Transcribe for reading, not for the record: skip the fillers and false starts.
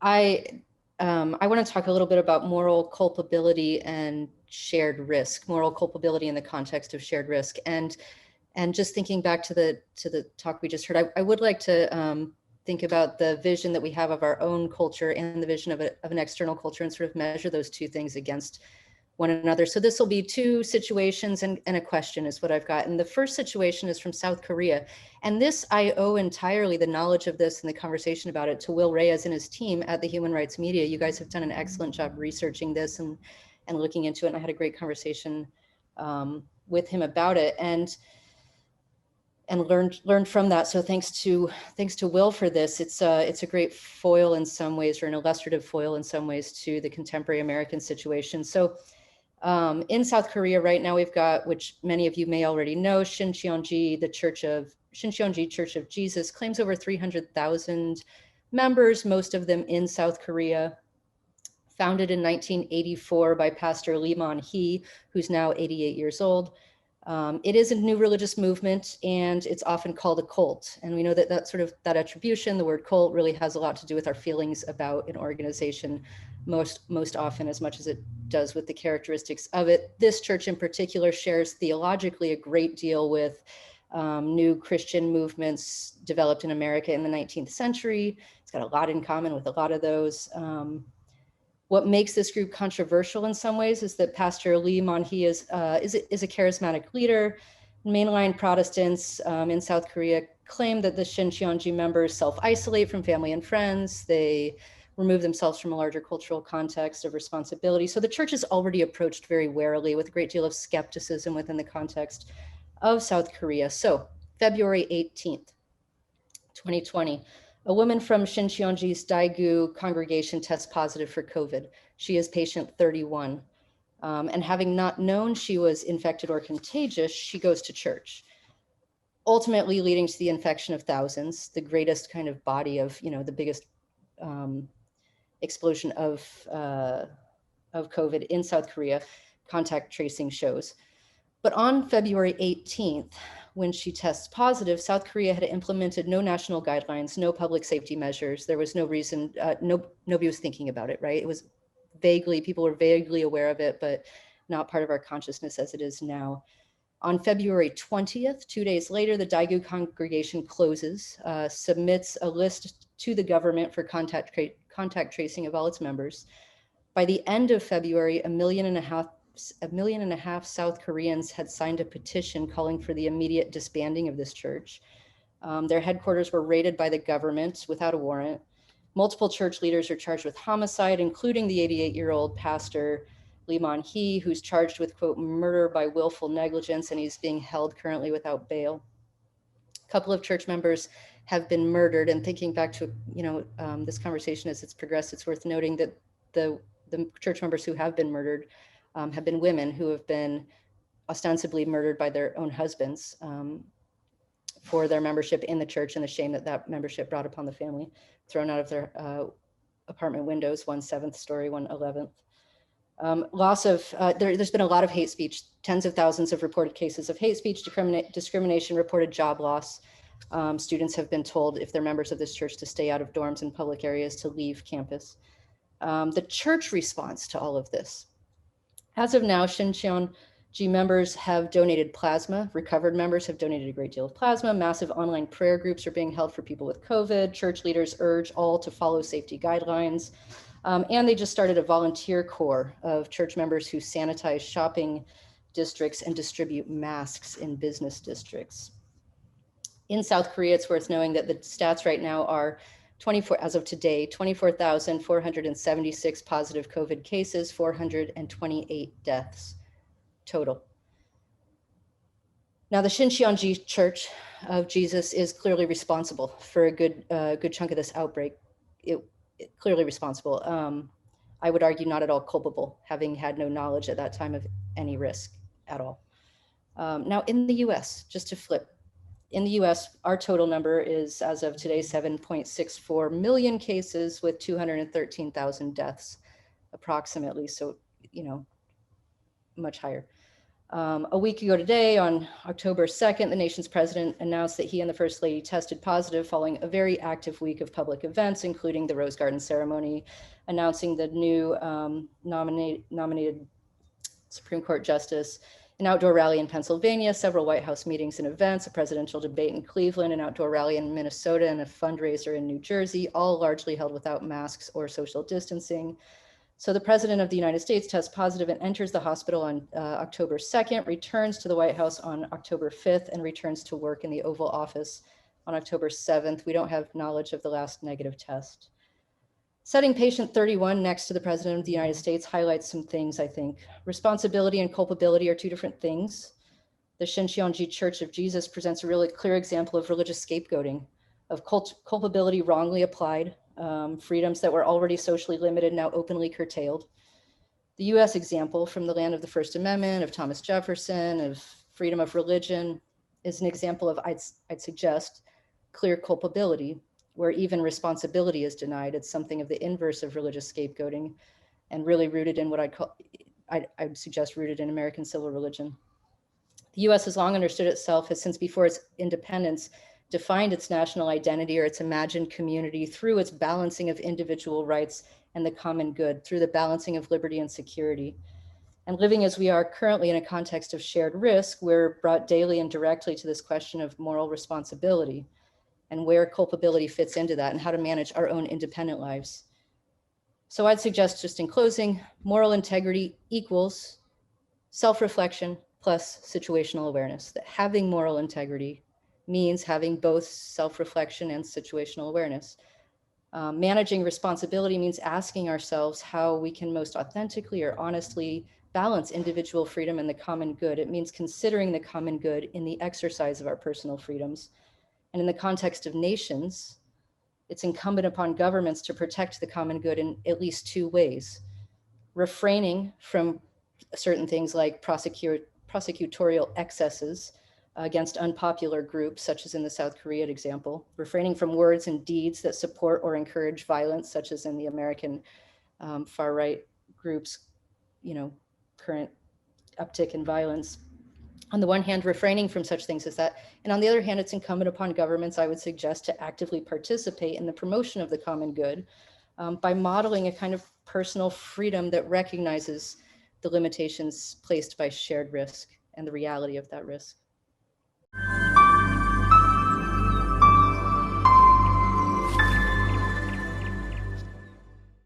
I want to talk a little bit about moral culpability and shared risk, moral culpability in the context of shared risk. And just thinking back to the talk we just heard, I would like to think about the vision that we have of our own culture and the vision of an external culture, and sort of measure those two things against one another. So this will be two situations and a question is what I've got. And the first situation is from South Korea. And this, I owe entirely the knowledge of this and the conversation about it to Will Reyes and his team at the Human Rights Media. You guys have done an excellent job researching this and looking into it. And I had a great conversation with him about it and learned from that. So thanks to Will for this. It's a great foil in some ways, or an illustrative foil in some ways, to the contemporary American situation. So in South Korea right now, we've got, which many of you may already know, Shincheonji, the Shincheonji Church of Jesus, claims over 300,000 members, most of them in South Korea. Founded in 1984 by Pastor Lee Man-hee, who's now 88 years old. It is a new religious movement, and it's often called a cult. And we know that that attribution, the word cult, really has a lot to do with our feelings about an organization, most often, as much as it does with the characteristics of it. This church in particular shares theologically a great deal with new Christian movements developed in America in the 19th century. It's got a lot in common with a lot of those. What makes this group controversial in some ways is that Pastor Lee Man-hee is a charismatic leader. Mainline Protestants in South Korea claim that the Shincheonji members self-isolate from family and friends. They remove themselves from a larger cultural context of responsibility. So the church is already approached very warily, with a great deal of skepticism within the context of South Korea. So February 18th, 2020. A woman from Shincheonji's Daegu congregation tests positive for COVID. She is patient 31. And having not known she was infected or contagious, she goes to church, ultimately leading to the infection of thousands, the greatest kind of body of, the biggest explosion of COVID in South Korea, contact tracing shows. But on February 18th, when she tests positive, South Korea had implemented no national guidelines, no public safety measures. There was no reason, nobody was thinking about it, right? It was people were vaguely aware of it, but not part of our consciousness as it is now. On February 20th, 2 days later, the Daegu congregation closes, submits a list to the government for contact tracing of all its members. By the end of February, 1.5 million South Koreans had signed a petition calling for the immediate disbanding of this church. Their headquarters were raided by the government without a warrant. Multiple church leaders are charged with homicide, including the 88-year-old pastor Lee Man-hee, who's charged with, quote, murder by willful negligence, and he's being held currently without bail. A couple of church members have been murdered, and thinking back to, this conversation as it's progressed, it's worth noting that the church members who have been murdered have been women who have been ostensibly murdered by their own husbands for their membership in the church, and the shame that membership brought upon the family, thrown out of their apartment windows, one 7th story, one 11th. There's been a lot of hate speech, tens of thousands of reported cases of hate speech, discrimination, reported job loss. Students have been told, if they're members of this church, to stay out of dorms and public areas, to leave campus. The church response to all of this. As of now, Shincheonji members have donated plasma. Recovered members have donated a great deal of plasma. Massive online prayer groups are being held for people with COVID. Church leaders urge all to follow safety guidelines. And they just started a volunteer corps of church members who sanitize shopping districts and distribute masks in business districts. In South Korea, it's worth knowing that the stats right now are as of today, 24,476 positive COVID cases, 428 deaths total. Now, the Shincheonji Church of Jesus is clearly responsible for a good chunk of this outbreak. Clearly responsible. I would argue not at all culpable, having had no knowledge at that time of any risk at all. Now, in the US, just to flip, in the US, our total number is, as of today, 7.64 million cases with 213,000 deaths, approximately. So, much higher. A week ago today, on October 2nd, the nation's president announced that he and the First Lady tested positive following a very active week of public events, including the Rose Garden ceremony, announcing the new nominated Supreme Court Justice, an outdoor rally in Pennsylvania, several White House meetings and events, a presidential debate in Cleveland, an outdoor rally in Minnesota, and a fundraiser in New Jersey, all largely held without masks or social distancing. So the President of the United States tests positive and enters the hospital on October 2nd, returns to the White House on October 5th, and returns to work in the Oval Office on October 7th. We don't have knowledge of the last negative test. Setting patient 31 next to the President of the United States highlights some things, I think. Responsibility and culpability are two different things. The Shincheonji Church of Jesus presents a really clear example of religious scapegoating, of culpability wrongly applied, freedoms that were already socially limited now openly curtailed. The US example from the land of the First Amendment, of Thomas Jefferson, of freedom of religion, is an example of, I'd suggest, clear culpability, where even responsibility is denied. It's something of the inverse of religious scapegoating, and really rooted in what I'd suggest rooted in American civil religion. The US has long understood itself as, since before its independence, defined its national identity or its imagined community through its balancing of individual rights and the common good, through the balancing of liberty and security. And living as we are currently in a context of shared risk, we're brought daily and directly to this question of moral responsibility and where culpability fits into that and how to manage our own independent lives. So I'd suggest, just in closing, moral integrity equals self-reflection plus situational awareness, that having moral integrity means having both self-reflection and situational awareness. Managing responsibility means asking ourselves how we can most authentically or honestly balance individual freedom and the common good. It means considering the common good in the exercise of our personal freedoms. And in the context of nations, it's incumbent upon governments to protect the common good in at least two ways: refraining from certain things like prosecutorial excesses against unpopular groups, such as in the South Korea example, refraining from words and deeds that support or encourage violence, such as in the American far-right groups, current uptick in violence. On the one hand, refraining from such things as that. And on the other hand, it's incumbent upon governments, I would suggest, to actively participate in the promotion of the common good by modeling a kind of personal freedom that recognizes the limitations placed by shared risk and the reality of that risk.